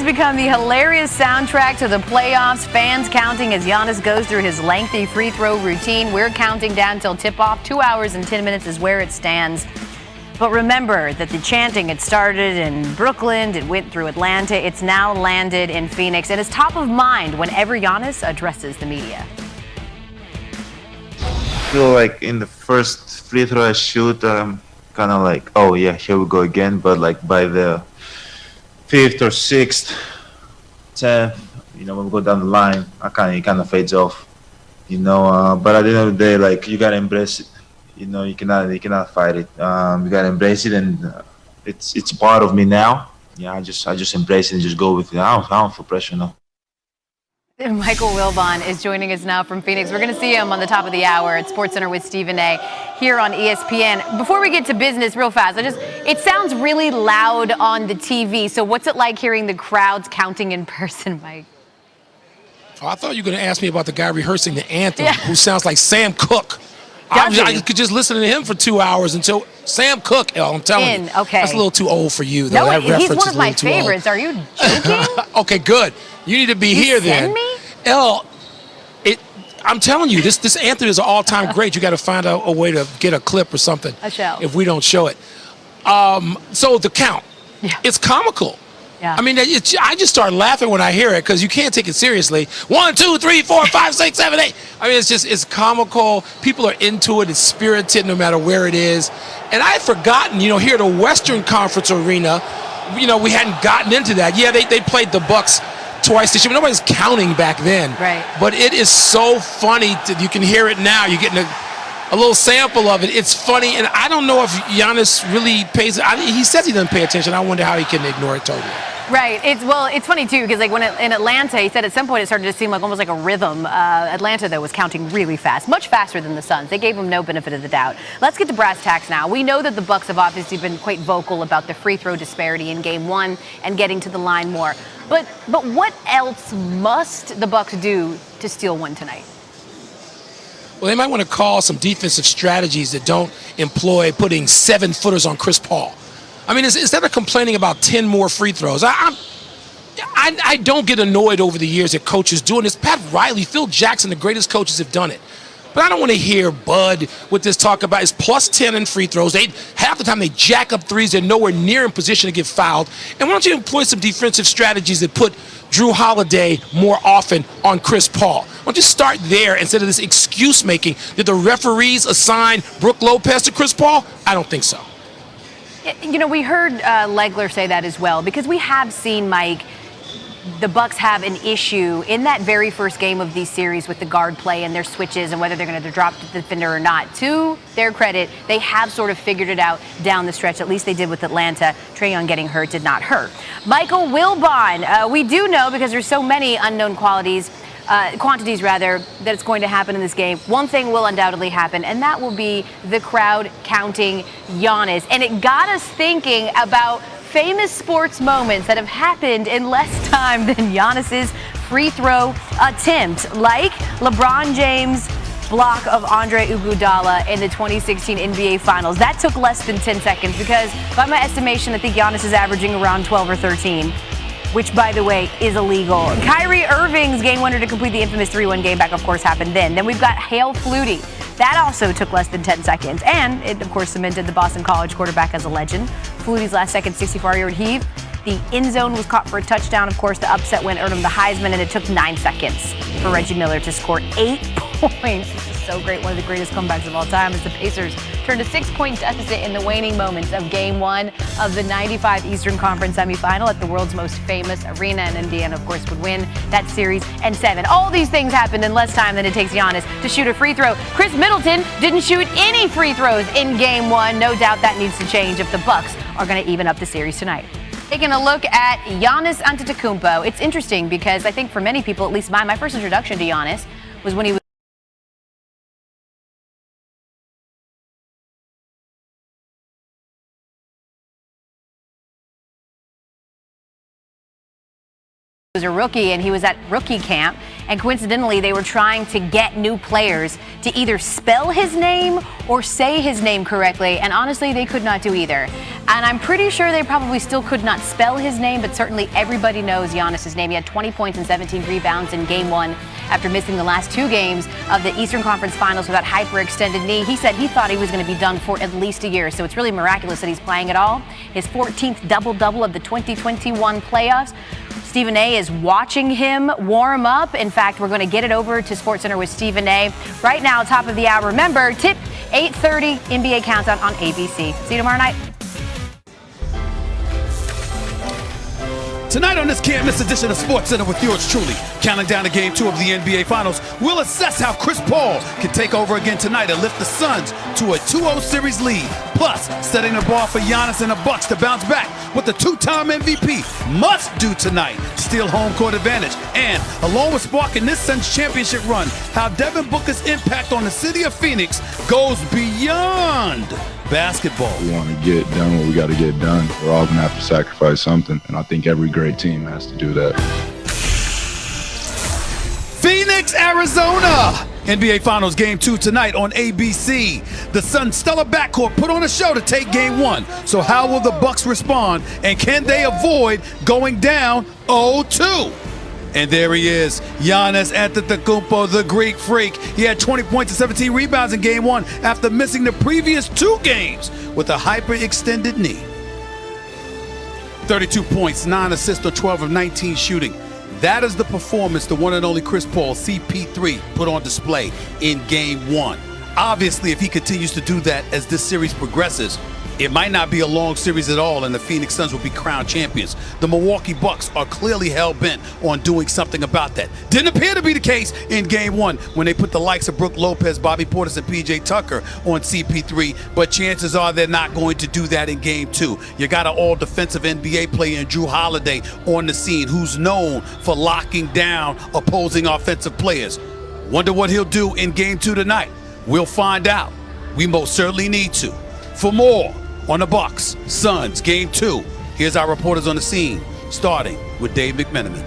has become the hilarious soundtrack to the playoffs. Fans counting as Giannis goes through his lengthy free throw routine. We're counting down till tip-off. 2 hours and 10 minutes is where it stands. But remember that the chanting, it started in Brooklyn, it went through Atlanta, it's now landed in Phoenix, and it's top of mind whenever Giannis addresses the media. I feel like in the first free throw I shoot, I'm kind of like, oh yeah, here we go again. But like by the fifth or sixth, 10th, when we go down the line, it kind of fades off, But at the end of the day, like you gotta embrace it. You cannot fight it. You gotta embrace it, and it's part of me now. Yeah, I just embrace it and just go with it. I don't feel pressure now. Michael Wilbon is joining us now from Phoenix. We're going to see him on the top of the hour at SportsCenter with Stephen A. here on ESPN. Before we get to business, real fast, it sounds really loud on the TV. So what's it like hearing the crowds counting in person, Mike? Oh, I thought you were going to ask me about the guy rehearsing the anthem, who sounds like Sam Cooke. I could just listen to him for 2 hours until Sam Cooke. I'm telling you, that's a little too old for you, though. No, that he's one of my favorites. Are you joking? Okay, good. You need to be here then. Me? I'm telling you, this anthem is an all-time great. You got to find out a way to get a clip or something. I shall. If we don't show it. So the count, it's comical. Yeah. I mean, I just start laughing when I hear it because you can't take it seriously. 1, 2, 3, 4, 5, 6, 7, 8. I mean, it's comical. People are into it. It's spirited no matter where it is. And I had forgotten, here at the Western Conference Arena, we hadn't gotten into that. Yeah, they played the Bucks twice this year, but nobody's counting back then. Right. But it is so funny. You can hear it now. You're getting a little sample of it. It's funny, and I don't know if Giannis really pays. He says he doesn't pay attention. I wonder how he can ignore it totally. Right. It's funny too because like when in Atlanta, he said at some point it started to seem like almost like a rhythm. Atlanta though was counting really fast, much faster than the Suns. They gave him no benefit of the doubt. Let's get to brass tacks now. We know that the Bucks have obviously been quite vocal about the free throw disparity in Game 1 and getting to the line more. But what else must the Bucks do to steal one tonight? Well, they might want to call some defensive strategies that don't employ putting 7-footers on Chris Paul. I mean, instead of complaining about 10 more free throws, I don't get annoyed over the years at coaches doing this. Pat Riley, Phil Jackson, the greatest coaches have done it. But I don't want to hear Bud with this talk about his plus 10 in free throws. Half the time they jack up threes. They're nowhere near in position to get fouled. And why don't you employ some defensive strategies that put Drew Holiday more often on Chris Paul? Why don't you start there instead of this excuse making? Did the referees assign Brook Lopez to Chris Paul? I don't think so. We heard Legler say that as well because we have seen, Mike, the Bucks have an issue in that very first game of these series with the guard play and their switches and whether they're going to drop the defender or not. To their credit, they have sort of figured it out down the stretch. At least they did with Atlanta. Trae Young getting hurt did not hurt. Michael Wilbon, we do know because there's so many unknown quantities that it's going to happen in this game. One thing will undoubtedly happen, and that will be the crowd counting Giannis. And it got us thinking about famous sports moments that have happened in less time than Giannis's free throw attempt, like LeBron James' block of Andre Iguodala in the 2016 NBA Finals. That took less than 10 seconds because, by my estimation, I think Giannis is averaging around 12 or 13. Which, by the way, is illegal. Kyrie Irving's game winner to complete the infamous 3-1 game back, of course, happened then. Then we've got Hale Flutie. That also took less than 10 seconds. And it, of course, cemented the Boston College quarterback as a legend. Flutie's last second 64-yard heave. The end zone was caught for a touchdown. Of course, the upset win earned him the Heisman, and it took 9 seconds for Reggie Miller to score 8 points. This is so great. One of the greatest comebacks of all time as the Pacers turned a 6-point deficit in the waning moments of Game 1 of the 95 Eastern Conference semifinal at the world's most famous arena. And Indiana, of course, would win that series in 7. All these things happened in less time than it takes Giannis to shoot a free throw. Chris Middleton didn't shoot any free throws in Game 1. No doubt that needs to change if the Bucks are going to even up the series tonight. Taking a look at Giannis Antetokounmpo. It's interesting because I think for many people, at least my first introduction to Giannis was when he was was a rookie and he was at rookie camp, and coincidentally they were trying to get new players to either spell his name or say his name correctly, and honestly they could not do either. And I'm pretty sure they probably still could not spell his name, but certainly everybody knows Giannis's name. He had 20 points and 17 rebounds in game 1 after missing the last 2 games of the Eastern Conference Finals with that hyperextended knee. He said he thought he was going to be done for at least a year, so it's really miraculous that he's playing at all. His 14th double-double of the 2021 playoffs. Stephen A. is watching him warm up. In fact, we're going to get it over to SportsCenter with Stephen A. right now, top of the hour. Remember, tip 8:30 NBA Countdown on ABC. See you tomorrow night. Tonight on this can't-miss edition of SportsCenter with yours truly, counting down to Game 2 of the NBA Finals, we'll assess how Chris Paul can take over again tonight and lift the Suns to a 2-0 series lead, plus setting the bar for Giannis and the Bucks to bounce back what the 2-time MVP must do tonight, steal home court advantage, and along with sparking this Suns championship run, how Devin Booker's impact on the city of Phoenix goes beyond basketball. We want to get done what we got to get done. We're all going to have to sacrifice something, and I think every great team has to do that. Phoenix, Arizona. NBA Finals Game 2 tonight on ABC. The Suns' stellar backcourt put on a show to take Game 1. So how will the Bucks respond, and can they avoid going down 0-2? And there he is, Giannis Antetokounmpo, the Greek freak. He had 20 points and 17 rebounds in Game 1 after missing the previous 2 games with a hyperextended knee. 32 points, 9 assists on 12 of 19 shooting. That is the performance the one and only Chris Paul, CP3, put on display in Game 1. Obviously, if he continues to do that as this series progresses, it might not be a long series at all, and the Phoenix Suns will be crowned champions. The Milwaukee Bucks are clearly hell-bent on doing something about that. Didn't appear to be the case in Game 1 when they put the likes of Brook Lopez, Bobby Portis, and P.J. Tucker on CP3, but chances are they're not going to do that in Game 2. You got an all-defensive NBA player in Drew Holiday on the scene who's known for locking down opposing offensive players. Wonder what he'll do in Game 2 tonight. We'll find out. We most certainly need to. For more on the Bucks, Suns, Game 2, here's our reporters on the scene, starting with Dave McMenamin.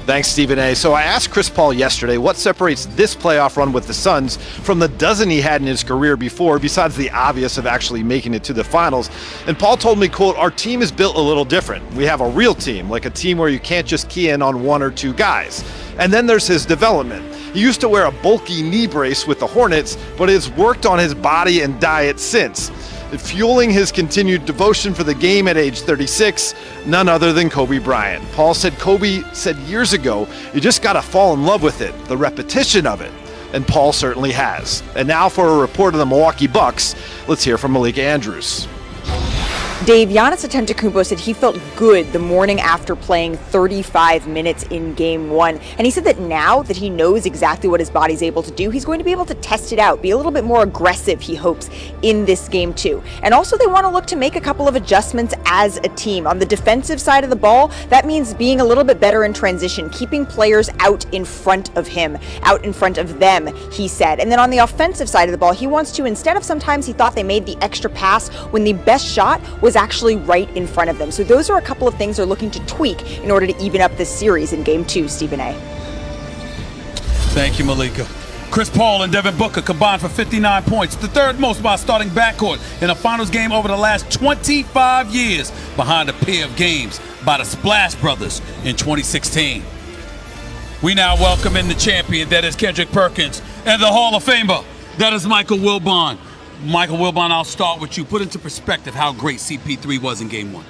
Thanks, Stephen A. So I asked Chris Paul yesterday what separates this playoff run with the Suns from the dozen he had in his career before, besides the obvious of actually making it to the finals. And Paul told me, quote, "Our team is built a little different. We have a real team, like a team where you can't just key in on 1 or 2 guys. And then there's his development. He used to wear a bulky knee brace with the Hornets, but has worked on his body and diet since, fueling his continued devotion for the game at age 36, none other than Kobe Bryant." Paul said Kobe said years ago, you just got to fall in love with it, the repetition of it. And Paul certainly has. And now for a report of the Milwaukee Bucks, let's hear from Malika Andrews. Dave, Giannis Antetokounmpo said he felt good the morning after playing 35 minutes in Game 1. And he said that now that he knows exactly what his body's able to do, he's going to be able to test it out, be a little bit more aggressive, he hopes, in this Game 2. And also they want to look to make a couple of adjustments as a team. On the defensive side of the ball, that means being a little bit better in transition, keeping players out in front of him, out in front of them, he said. And then on the offensive side of the ball, he wants to, instead of sometimes he thought they made the extra pass when the best shot was actually right in front of them. So those are a couple of things they're looking to tweak in order to even up this series in Game 2, Stephen A. Thank you, Malika. Chris Paul and Devin Booker combined for 59 points, the third most by a starting backcourt in a finals game over the last 25 years, behind a pair of games by the Splash Brothers in 2016. We now welcome in the champion, that is Kendrick Perkins, and the Hall of Famer, that is Michael Wilbon. Michael Wilbon, I'll start with you. Put into perspective how great CP3 was in Game 1.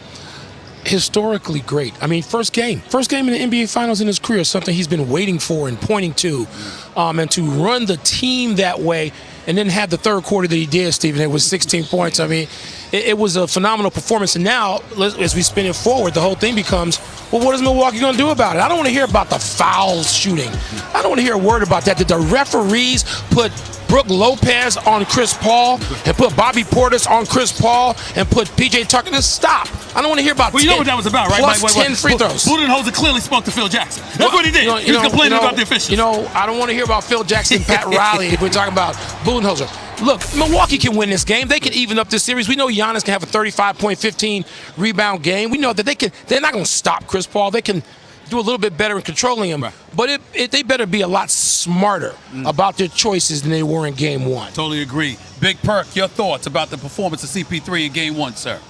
Historically great. I mean, first game in the NBA Finals in his career, something he's been waiting for and pointing to, and to run the team that way, and then have the third quarter that he did, Stephen. It was 16 points. I mean, it was a phenomenal performance. And now, as we spin it forward, the whole thing becomes, well, what is Milwaukee going to do about it? I don't want to hear about the foul shooting. I don't want to hear a word about that. Did the referees put Brook Lopez on Chris Paul and put Bobby Portis on Chris Paul and put P.J. Tucker? Just stop. I don't want to hear about 10. Well, you know what that was about, right? Plus 10 free throws. Budenholzer clearly spoke to Phil Jackson. That's what he did. He was complaining about the officials. I don't want to hear about Phil Jackson, Pat Riley, if we're talking about Budenholzer. Look, Milwaukee can win this game. They can even up this series. We know Giannis can have a 35-point, 15-rebound game. We know that they're not going to stop Chris Paul. They can do a little bit better in controlling him. Right. But they better be a lot smarter about their choices than they were in Game 1. Totally agree. Big Perk, your thoughts about the performance of CP3 in Game 1, sir?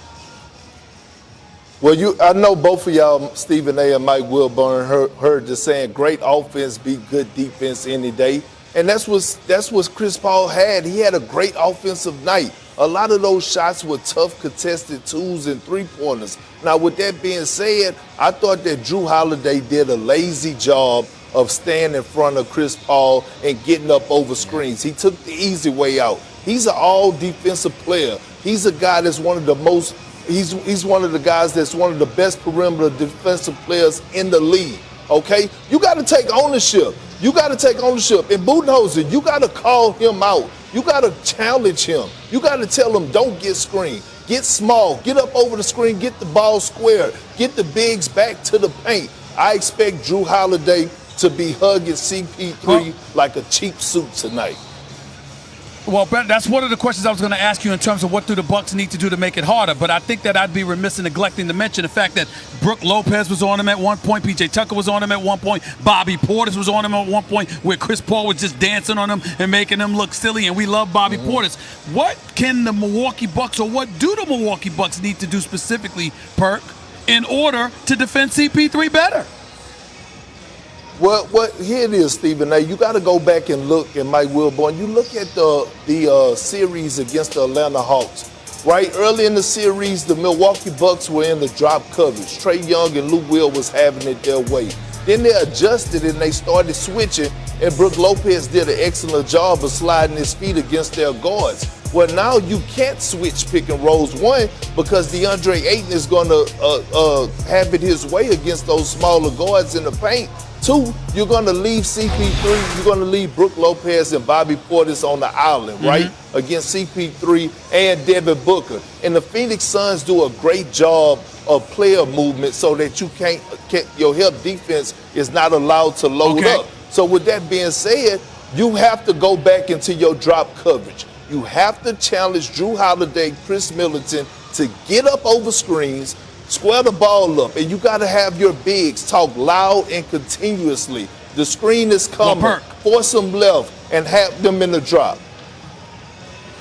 Well, I know both of y'all, Stephen A. and Mike Wilburn, heard the saying, great offense beat good defense any day. And that's what Chris Paul had. He had a great offensive night. A lot of those shots were tough, contested twos and three-pointers. Now, with that being said, I thought that Drew Holiday did a lazy job of staying in front of Chris Paul and getting up over screens. He took the easy way out. He's an all-defensive player. He's a guy that's one of the most He's one of the guys that's one of the best perimeter defensive players in the league, okay? You got to take ownership. You got to take ownership. And Budenholzer, you got to call him out. You got to challenge him. You got to tell him, don't get screened. Get small. Get up over the screen. Get the ball square. Get the bigs back to the paint. I expect Drew Holiday to be hugging CP3 like a cheap suit tonight. Well, Brett, that's one of the questions I was going to ask you in terms of what do the Bucks need to do to make it harder. But I think that I'd be remiss in neglecting to mention the fact that Brook Lopez was on him at one point, PJ Tucker was on him at one point, Bobby Portis was on him at one point, where Chris Paul was just dancing on him and making him look silly. And we love Bobby Portis. What can the Milwaukee Bucks, or what do the Milwaukee Bucks need to do specifically, Perk, in order to defend CP3 better? Well, here it is, Stephen A. You got to go back and look at Mike Wilborn. You look at the series against the Atlanta Hawks, right? Early in the series, the Milwaukee Bucks were in the drop coverage. Trae Young and Lou Will was having it their way. Then they adjusted and they started switching, and Brook Lopez did an excellent job of sliding his feet against their guards. Well, now you can't switch pick and rolls, one, because DeAndre Ayton is going to have it his way against those smaller guards in the paint. Two, you're going to leave CP3, you're going to leave Brook Lopez and Bobby Portis on the island, right, against CP3 and Devin Booker. And the Phoenix Suns do a great job of player movement so that your help defense is not allowed to load up. So with that being said, you have to go back into your drop coverage. You have to challenge Drew Holiday, Chris Middleton to get up over screens, square the ball up, and you got to have your bigs talk loud and continuously. The screen is coming. Force them left and have them in the drop.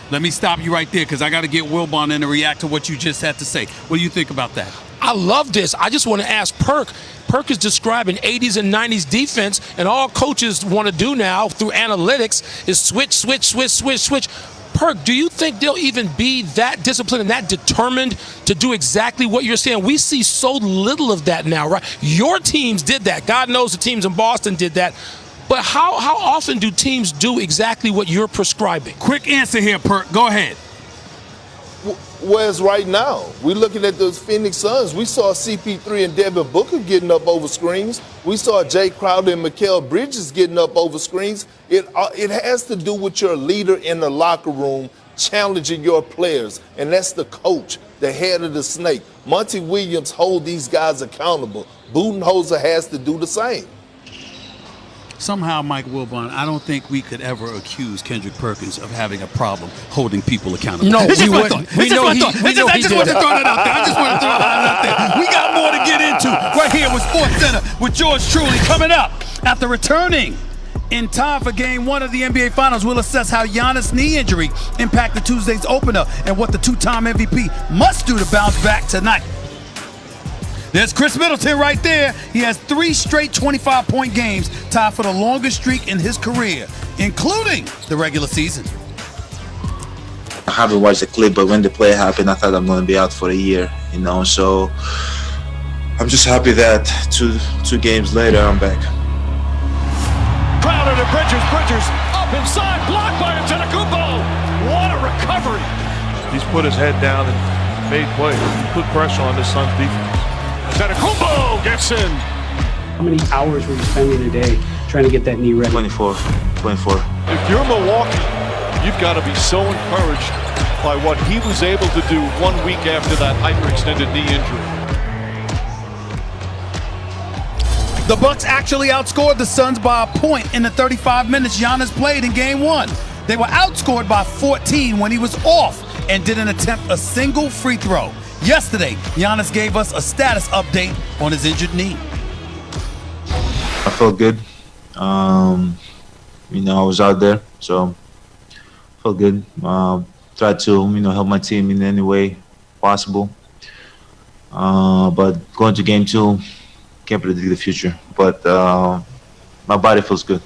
Let me stop you right there because I got to get Wilbon in to react to what you just had to say. What do you think about that? I love this. I just want to ask Perk. Perk is describing 80s and 90s defense, and all coaches want to do now through analytics is switch. Perk, do you think they'll even be that disciplined and that determined to do exactly what you're saying? We see so little of that now, right? Your teams did that. God knows the teams in Boston did that. But how often do teams do exactly what you're prescribing? Quick answer here, Perk. Go ahead. Whereas right now, we're looking at those Phoenix Suns. We saw CP3 and Devin Booker getting up over screens. We saw Jay Crowder and Mikal Bridges getting up over screens. It has to do with your leader in the locker room challenging your players, and that's the coach, the head of the snake. Monty Williams hold these guys accountable. Budenholzer has to do the same. Somehow, Mike Wilbon, I don't think we could ever accuse Kendrick Perkins of having a problem holding people accountable. No, we wouldn't. I just want to throw that out there. We got more to get into right here with SportsCenter with George Truly coming up. After returning in time for Game 1 of the NBA Finals, we'll assess how Giannis' knee injury impacted Tuesday's opener and what the two-time MVP must do to bounce back tonight. There's Chris Middleton right there. He has 3 straight 25-point games, tied for the longest streak in his career, including the regular season. I haven't watched the clip, but when the play happened, I thought I'm going to be out for a year, so I'm just happy that two games later, I'm back. Crowder to Bridges up inside, blocked by Antetokounmpo. What a recovery. He's put his head down and made plays. He put pressure on this Suns defense. Antetokounmpo gets in. How many hours were you spending a day trying to get that knee ready? 24. If you're Milwaukee, you've got to be so encouraged by what he was able to do 1 week after that hyperextended knee injury. The Bucks actually outscored the Suns by a point in the 35 minutes Giannis played in Game 1. They were outscored by 14 when he was off and didn't attempt a single free throw. Yesterday, Giannis gave us a status update on his injured knee. I felt good. I was out there, so felt good. Tried to, help my team in any way possible. But going to game 2, can't predict the future. But my body feels good.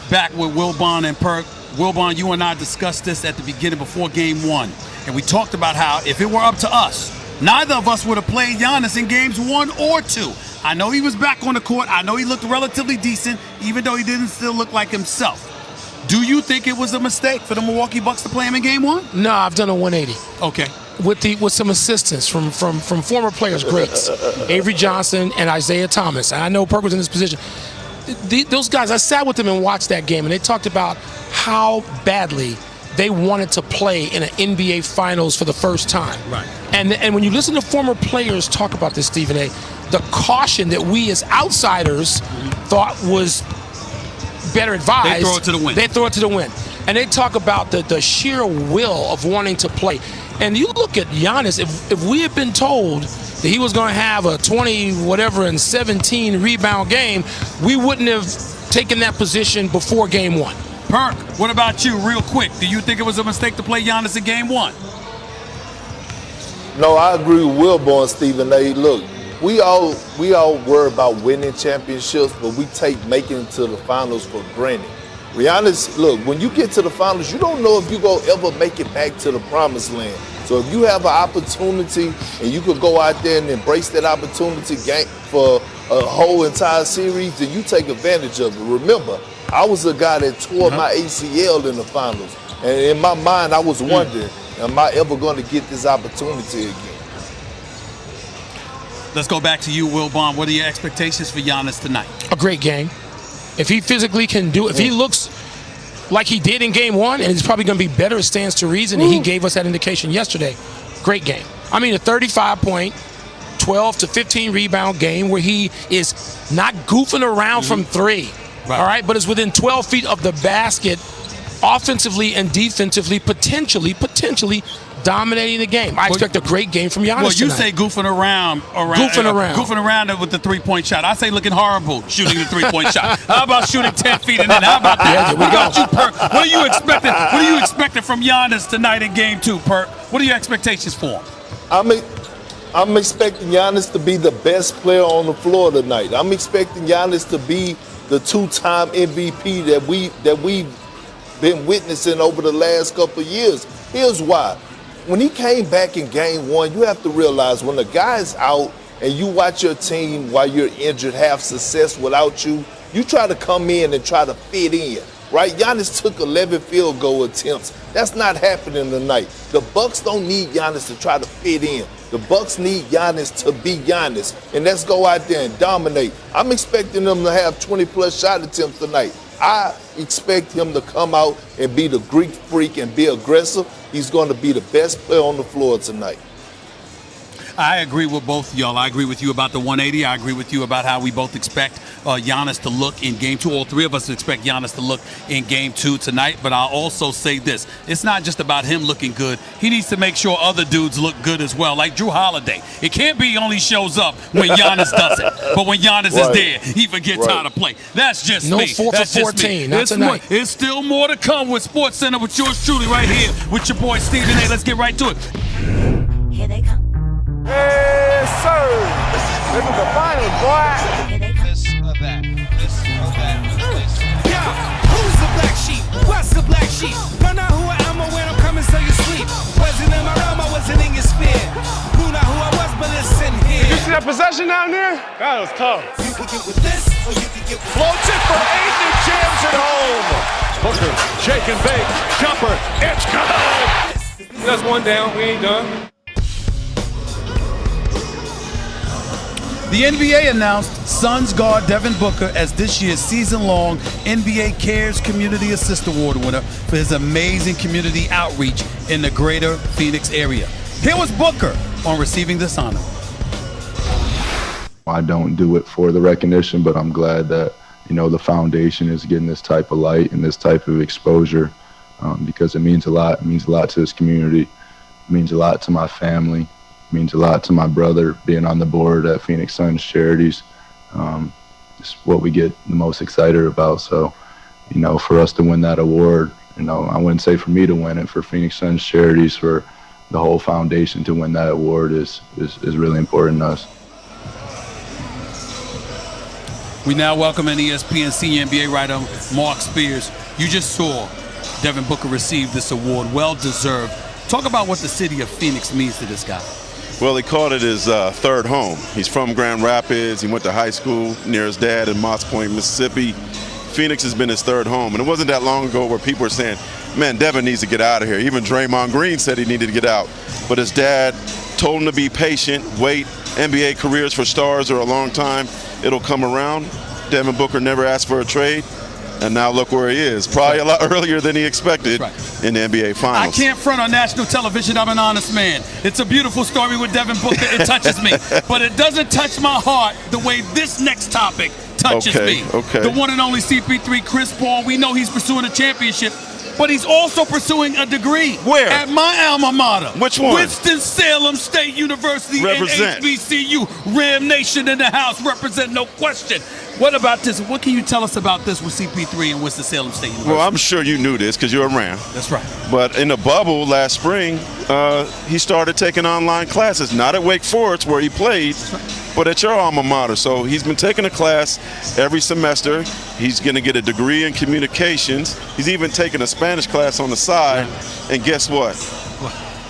Back with Wilbon and Perk. Wilbon, you and I discussed this at the beginning before game 1. And we talked about how if it were up to us, neither of us would have played Giannis in games 1 or 2. I know he was back on the court. I know he looked relatively decent, even though he didn't still look like himself. Do you think it was a mistake for the Milwaukee Bucks to play him in game 1? No, I've done a 180. Okay. With some assistance from former players, greats, Avery Johnson and Isaiah Thomas. And I know Perk was in this position. Those guys, I sat with them and watched that game, and they talked about how badly they wanted to play in an NBA Finals for the first time. Right. And when you listen to former players talk about this, Stephen A., the caution that we as outsiders thought was better advised. They throw it to the wind. They throw it to the wind. And they talk about the sheer will of wanting to play. And you look at Giannis, if we had been told that he was going to have a 17 rebound game, we wouldn't have taken that position before game 1. Perk, what about you, real quick? Do you think it was a mistake to play Giannis in game 1? No, I agree with Wilbon, Stephen A. Look, we all worry about winning championships, but we take making it to the finals for granted. Giannis, look, when you get to the finals, you don't know if you're going to ever make it back to the promised land. So if you have an opportunity and you could go out there and embrace that opportunity for a whole entire series, then you take advantage of it. Remember, I was a guy that tore my ACL in the finals. And in my mind, I was wondering, am I ever going to get this opportunity again? Let's go back to you, Wilbon. What are your expectations for Giannis tonight? A great game. If he physically can do it, if he looks like he did in game 1, and he's probably going to be better, it stands to reason, and he gave us that indication yesterday. Great game. I mean, a 35-point, 12 to 15 rebound game where he is not goofing around from 3, all right, but is within 12 feet of the basket, offensively and defensively, potentially dominating the game. I expect a great game from Giannis. Well, you tonight. say goofing around with the three-point shot. I say looking horrible shooting the three-point shot. How about shooting 10 feet and then how about that? Yeah, we got you, Perk. What are you expecting? What are you expecting from Giannis tonight in game 2, Perk? What are your expectations for him? I'm expecting Giannis to be the best player on the floor tonight. I'm expecting Giannis to be the 2-time MVP that we've been witnessing over the last couple of years. Here's why. When he came back in game 1, you have to realize when the guy's out and you watch your team while you're injured have success without you, you try to come in and try to fit in, right? Giannis took 11 field goal attempts. That's not happening tonight. The Bucks don't need Giannis to try to fit in. The Bucks need Giannis to be Giannis, and let's go out there and dominate. I'm expecting them to have 20-plus shot attempts tonight. I expect him to come out and be the Greek freak and be aggressive. He's going to be the best player on the floor tonight. I agree with both of y'all. I agree with you about the 180. I agree with you about how we both expect Giannis to look in game 2. All three of us expect Giannis to look in game 2 tonight. But I'll also say this. It's not just about him looking good. He needs to make sure other dudes look good as well, like Drew Holiday. It can't be he only shows up when Giannis does it. But when Giannis is there, he forgets how to play. That's just me. No 4 for 14. That's tonight. It's still more to come with SportsCenter with yours truly right here with your boy Stephen A. Let's get right to it. Here they come. Yes, sir. This is the final, boy. This or that. This or that. This. Yeah, who's the black sheep? What's the black sheep? Find out who I am or when I'm coming so you sleep. Wasn't in my realm, I wasn't in your sphere. Who not who I was, but listen here. Did you see that possession down there? God, it was tough. You can get with this, or you can get with floats it for 8 and jams it home. Booker, shake and bake, jumper, it's good. That's one down, we ain't done. The NBA announced Suns guard Devin Booker as this year's season-long NBA Cares Community Assist Award winner for his amazing community outreach in the greater Phoenix area. Here was Booker on receiving this honor. I don't do it for the recognition, but I'm glad that, the foundation is getting this type of light and this type of exposure, because it means a lot. It means a lot to this community. It means a lot to my family. It means a lot to my brother being on the board at Phoenix Suns Charities. It's what we get the most excited about. So, for us to win that award, I wouldn't say for me to win it, for Phoenix Suns Charities, for the whole foundation to win that award is really important to us. We now welcome an ESPN senior NBA writer, Mark Spears. You just saw Devin Booker receive this award, well deserved. Talk about what the city of Phoenix means to this guy. Well, he called it his third home. He's from Grand Rapids. He went to high school near his dad in Moss Point, Mississippi. Phoenix has been his third home. And it wasn't that long ago where people were saying, man, Devin needs to get out of here. Even Draymond Green said he needed to get out. But his dad told him to be patient, wait. NBA careers for stars are a long time. It'll come around. Devin Booker never asked for a trade. And now look where he is. Probably a lot earlier than he expected in the NBA Finals. I can't front on national television. I'm an honest man. It's a beautiful story with Devin Booker. It touches me. But it doesn't touch my heart the way this next topic touches me. Okay. The one and only CP3, Chris Paul. We know he's pursuing a championship, but he's also pursuing a degree. Where? At my alma mater. Which one? Winston-Salem State University. Represent. And HBCU. Ram Nation in the house. Represent, no question. What about this? What can you tell us about this with CP3 and Winston-Salem State University? Well, I'm sure you knew this because you're a Ram. That's right. But in the bubble last spring, he started taking online classes, not at Wake Forest where he played, but at your alma mater. So he's been taking a class every semester. He's going to get a degree in communications. He's even taking a Spanish class on the side. And guess what?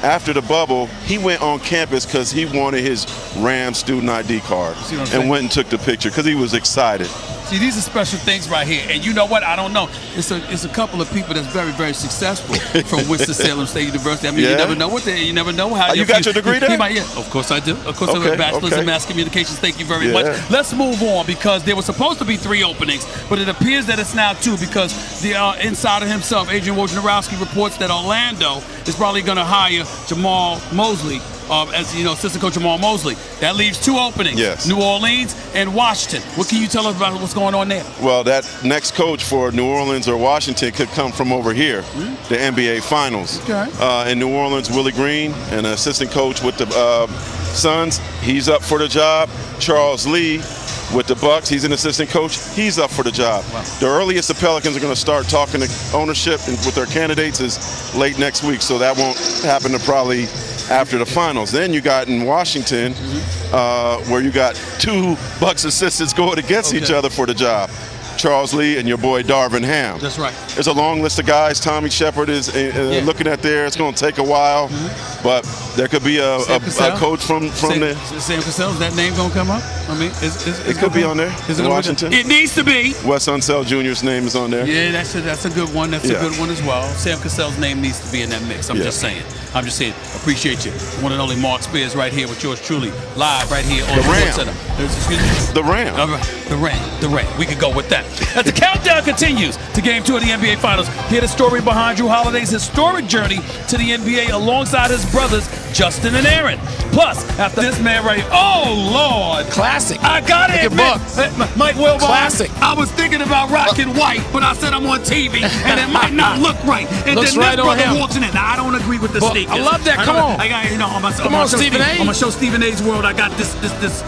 After the bubble, he went on campus because he wanted his Ram student ID card and went and took the picture because he was excited. See, these are special things right here. And you know what? I don't know. It's a couple of people that's very, very successful from Winston-Salem State University. I mean, you never know what they, you never know how you got your degree there? Yeah, of course I do. Of course I have a bachelor's in mass communications. Thank you very much. Let's move on because there were supposed to be 3 openings, but it appears that it's now 2 because the insider himself, Adrian Wojnarowski, reports that Orlando is probably going to hire Jamal Mosley. As you know, assistant coach Jamal Mosley. That leaves 2 openings. Yes. New Orleans and Washington. What can you tell us about what's going on there? Well, that next coach for New Orleans or Washington could come from over here, the NBA Finals. Okay. In New Orleans, Willie Green, an assistant coach with the Suns, he's up for the job. Charles Lee with the Bucks, he's an assistant coach. He's up for the job. Wow. The earliest the Pelicans are going to start talking to ownership and with their candidates is late next week, so that won't happen to probably after the finals. Then you got in Washington, where you got 2 Bucks assistants going against each other for the job. Charles Lee and your boy Darvin Ham. That's right. There's a long list of guys. Tommy Shepard is looking at there. It's going to take a while, but there could be a coach from the. Sam Cassell, is that name going to come up? I mean, it could be on there. Is it in Washington? It needs to be. Wes Unseld Jr.'s name is on there. Yeah, that's a good one. That's a good one as well. Sam Cassell's name needs to be in that mix. I'm just saying. Appreciate you. One and only Mark Spears right here with yours truly, live right here on the SportsCenter. Excuse me? The Ram. The Ram. We could go with that. As the countdown continues to Game 2 of the NBA Finals, hear the story behind Drew Holiday's historic journey to the NBA alongside his brothers, Justin and Aaron. Plus, after this man right here, oh, Lord. Classic. I got it, book. Mike Wilbon. Classic. I was thinking about rocking white, but I said I'm on TV, and it might not look right. And Looks then right this brother on him. walks in, and I don't agree with the sneakers. I love that. Come on. Come on, Stephen A. On my show, Stephen A's World, I got this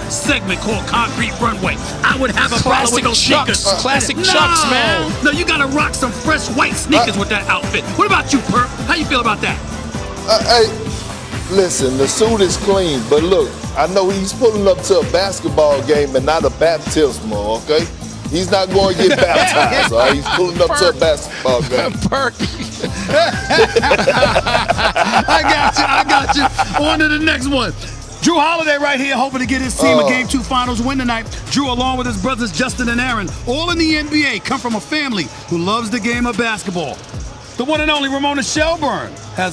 segment called Concrete Runway. I would have a problem with those sneakers. Classic Chucks, man. No, you gotta rock some fresh white sneakers with that outfit. What about you, Perk? How you feel about that? Hey, listen, the suit is clean, but look, I know he's pulling up to a basketball game and not a baptismal, okay? He's not going to get baptized, all right? He's pulling up to a basketball game. Perk. I got you. On to the next one. Drew Holiday right here, hoping to get his team a Game 2 Finals win tonight. Drew, along with his brothers Justin and Aaron, all in the NBA, come from a family who loves the game of basketball. The one and only Ramona Shelburne has